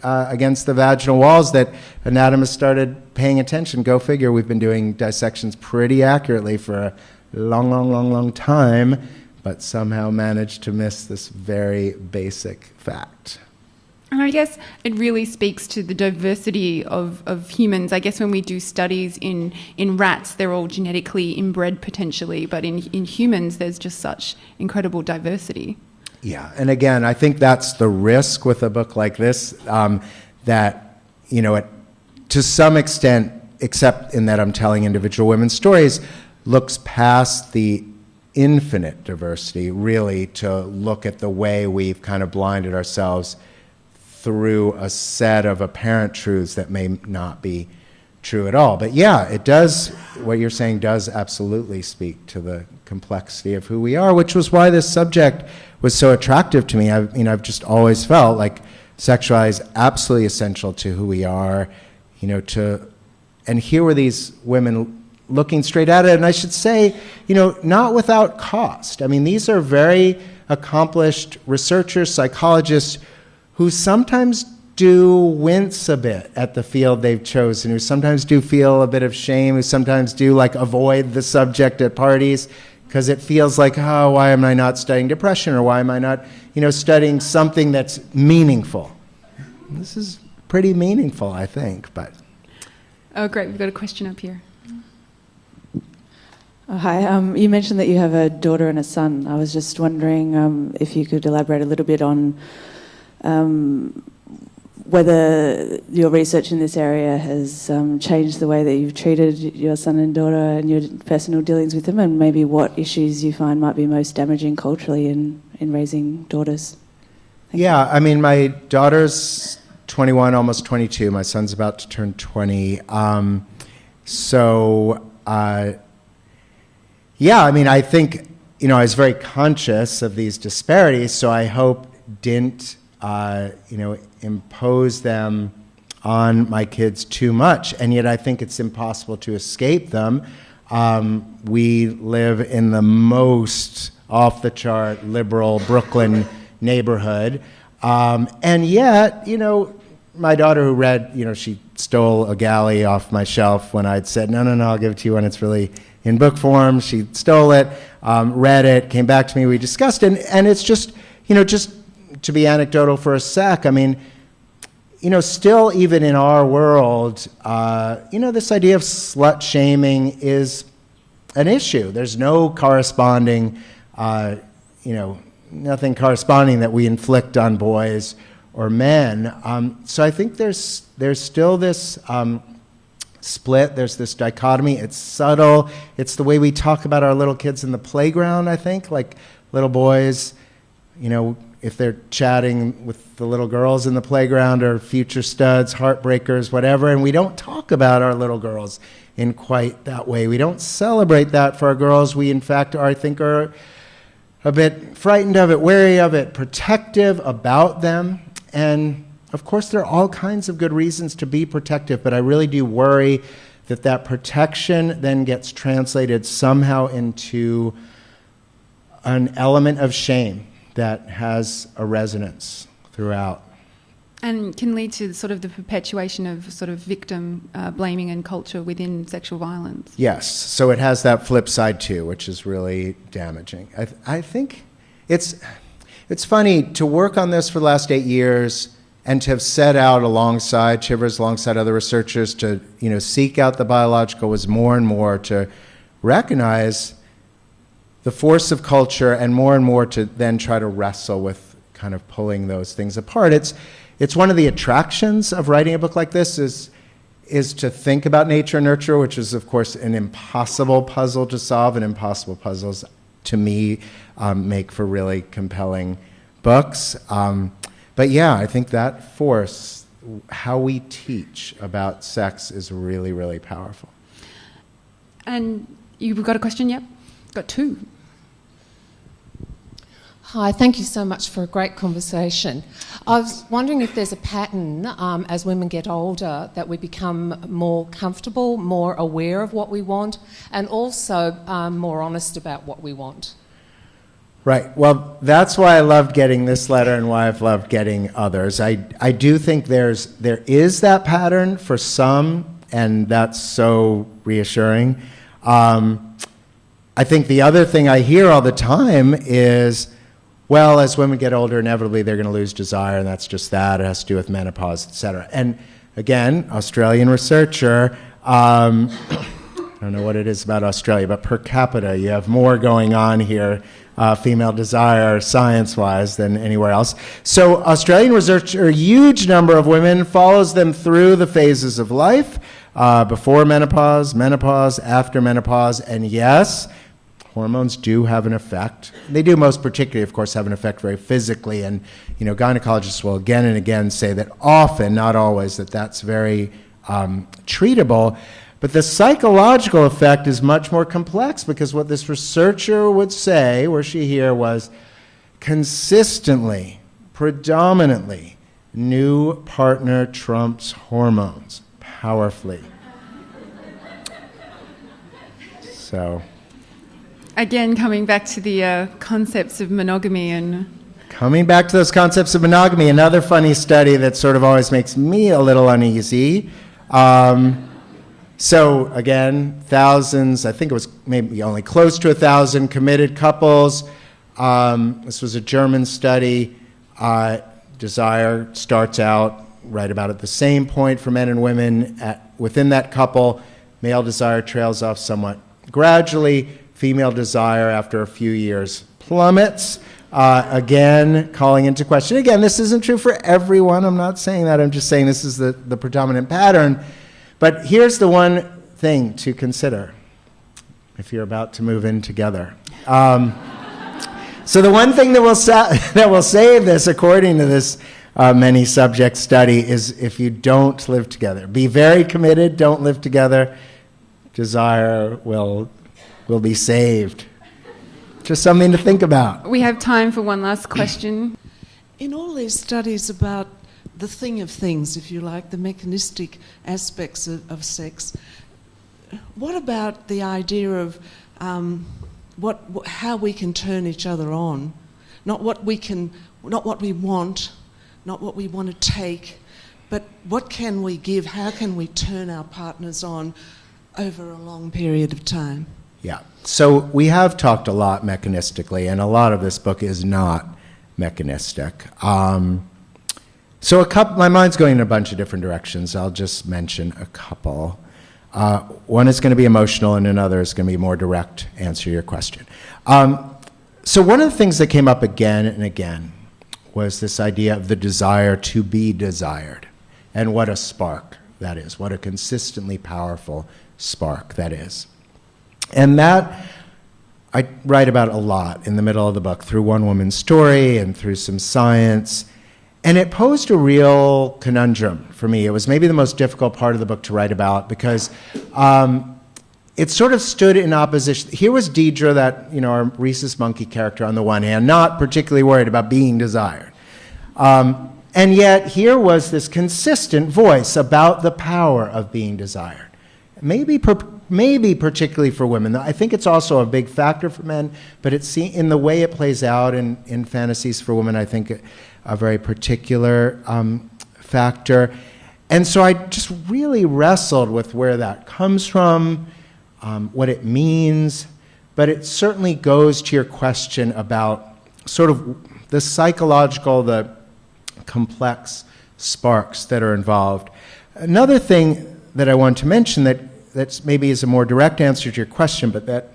against the vaginal walls, that anatomists started paying attention. Go figure, we've been doing dissections pretty accurately for a long time, but somehow managed to miss this very basic fact. And I guess it really speaks to the diversity of humans. I guess when we do studies in rats, they're all genetically inbred potentially, but in humans, there's just such incredible diversity. Yeah, and again, I think that's the risk with a book like this, that, to some extent, except in that I'm telling individual women's stories, looks past the infinite diversity, really, to look at the way we've kind of blinded ourselves through a set of apparent truths that may not be true at all. But yeah, it does, what you're saying does absolutely speak to the complexity of who we are, which was why this subject was so attractive to me. I've just always felt like sexuality is absolutely essential to who we are, and here were these women looking straight at it, and I should say, not without cost. I mean, these are very accomplished researchers, psychologists, who sometimes do wince a bit at the field they've chosen, who sometimes do feel a bit of shame, who sometimes do avoid the subject at parties, because it feels like, oh, why am I not studying depression, or why am I not, studying something that's meaningful? This is pretty meaningful, I think, but... Oh, great, we've got a question up here. Hi, you mentioned that you have a daughter and a son. I was just wondering if you could elaborate a little bit on whether your research in this area has changed the way that you've treated your son and daughter and your personal dealings with them, and maybe what issues you find might be most damaging culturally in raising daughters. Thank you. I mean, my daughter's 21, almost 22. My son's about to turn 20. I think, I was very conscious of these disparities, so I hope didn't, impose them on my kids too much, and yet I think it's impossible to escape them. We live in the most off-the-chart liberal Brooklyn neighborhood, and yet, my daughter who read, she stole a galley off my shelf when I'd said, no, I'll give it to you when it's really in book form. She stole it, read it, came back to me, we discussed it, and it's just, just to be anecdotal for a sec, I mean, still even in our world, this idea of slut shaming is an issue. There's no corresponding, nothing corresponding that we inflict on boys or men. So I think there's still this split, there's this dichotomy. It's subtle. It's the way we talk about our little kids in the playground, I think, like little boys, if they're chatting with the little girls in the playground, or future studs, heartbreakers, whatever, and we don't talk about our little girls in quite that way. We don't celebrate that for our girls. We, in fact, are a bit frightened of it, wary of it, protective about them. And, of course, there are all kinds of good reasons to be protective, but I really do worry that protection then gets translated somehow into an element of shame that has a resonance throughout. And can lead to sort of the perpetuation of sort of victim blaming and culture within sexual violence. Yes, so it has that flip side too, which is really damaging. I think it's funny to work on this for the last 8 years and to have set out alongside Chivers, alongside other researchers, to seek out the biological was more and more to recognize the force of culture and more to then try to wrestle with kind of pulling those things apart. It's one of the attractions of writing a book like this is to think about nature and nurture, which is, of course, an impossible puzzle to solve, and impossible puzzles, to me, make for really compelling books. But yeah, I think that force, how we teach about sex, is really, really powerful. And you've got a question? Yep. Got two. Hi, thank you so much for a great conversation. I was wondering if there's a pattern as women get older that we become more comfortable, more aware of what we want, and also more honest about what we want. Right. Well, that's why I loved getting this letter and why I've loved getting others. I do think there is that pattern for some, and that's so reassuring. I think the other thing I hear all the time is, well, as women get older, inevitably they're going to lose desire, and that's just that. It has to do with menopause, et cetera. And again, Australian researcher, I don't know what it is about Australia, but per capita, you have more going on here, female desire, science-wise, than anywhere else. So Australian researcher, a huge number of women, follows them through the phases of life, before menopause, menopause, after menopause, and yes, hormones do have an effect. They do most particularly, of course, have an effect very physically, and gynecologists will again and again say that often, not always, that that's very treatable. But the psychological effect is much more complex, because what this researcher would say, where she here, was consistently, predominantly, new partner trumps hormones powerfully. So, again, coming back to the concepts of monogamy and... Coming back to those concepts of monogamy, another funny study that sort of always makes me a little uneasy. So again, thousands, I think it was maybe only close to 1,000 committed couples. This was a German study. Desire starts out right about at the same point for men and women. Within that couple, male desire trails off somewhat gradually. Female desire, after a few years, plummets. Again, calling into question. Again, this isn't true for everyone. I'm not saying that. I'm just saying this is the predominant pattern. But here's the one thing to consider if you're about to move in together. So the one thing that will save this, according to this many subject study, is if you don't live together. Be very committed, don't live together. Desire will be saved. Just something to think about. We have time for one last question. In all these studies about the thing of things, if you like, the mechanistic aspects of sex, what about the idea of how we can turn each other on? Not what we want, not what we want to take, but what can we give? How can we turn our partners on over a long period of time? Yeah. So we have talked a lot mechanistically, and a lot of this book is not mechanistic. So my mind's going in a bunch of different directions. I'll just mention a couple. One is going to be emotional, and another is going to be more direct, answer your question. So one of the things that came up again and again was this idea of the desire to be desired, and what a spark that is, what a consistently powerful spark that is. And that I write about a lot in the middle of the book, through one woman's story and through some science. And it posed a real conundrum for me. It was maybe the most difficult part of the book to write about, because it sort of stood in opposition. Here was Deidre, that, our rhesus monkey character on the one hand, not particularly worried about being desired. And yet here was this consistent voice about the power of being desired. Maybe particularly for women. I think it's also a big factor for men, but in the way it plays out in fantasies for women, I think a very particular factor. And so I just really wrestled with where that comes from, what it means, but it certainly goes to your question about sort of the psychological, the complex sparks that are involved. Another thing that I want to mention that's maybe is a more direct answer to your question, but that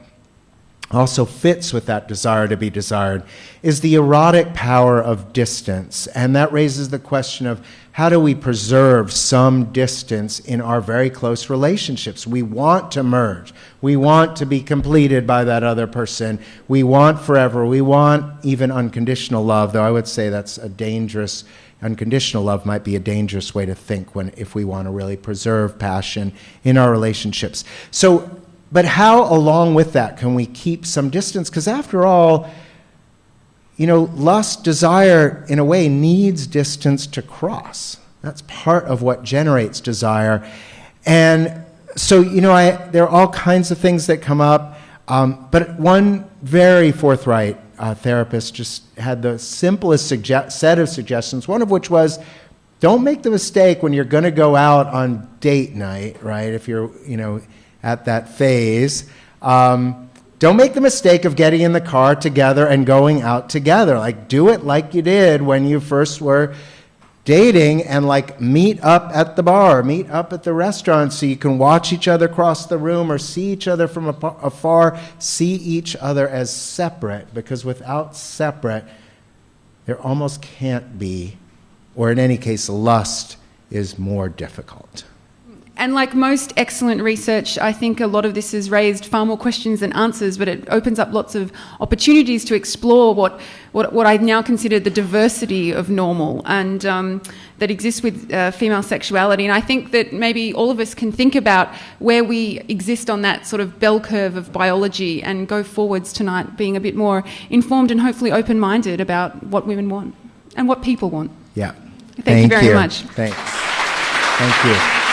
also fits with that desire to be desired, is the erotic power of distance. And that raises the question of how do we preserve some distance in our very close relationships? We want to merge. We want to be completed by that other person. We want forever. We want even unconditional love, though I would say that's a dangerous, unconditional love might be a dangerous way to think if we want to really preserve passion in our relationships. So, but how, along with that, can we keep some distance? Because after all, lust, desire, in a way, needs distance to cross. That's part of what generates desire. And so, there are all kinds of things that come up. But one very forthright therapist just had the simplest set of suggestions, one of which was, don't make the mistake when you're going to go out on date night, right? If you're, at that phase, don't make the mistake of getting in the car together and going out together. Like, do it like you did when you first were dating, and meet up at the bar, meet up at the restaurant so you can watch each other across the room or see each other from afar, see each other as separate, because without separate, there almost can't be, or in any case, lust is more difficult. And like most excellent research, I think a lot of this has raised far more questions than answers, but it opens up lots of opportunities to explore what I now consider the diversity of normal and that exists with female sexuality. And I think that maybe all of us can think about where we exist on that sort of bell curve of biology and go forwards tonight being a bit more informed and hopefully open-minded about what women want and what people want. Yeah. Thank you very much. Thanks. Thank you.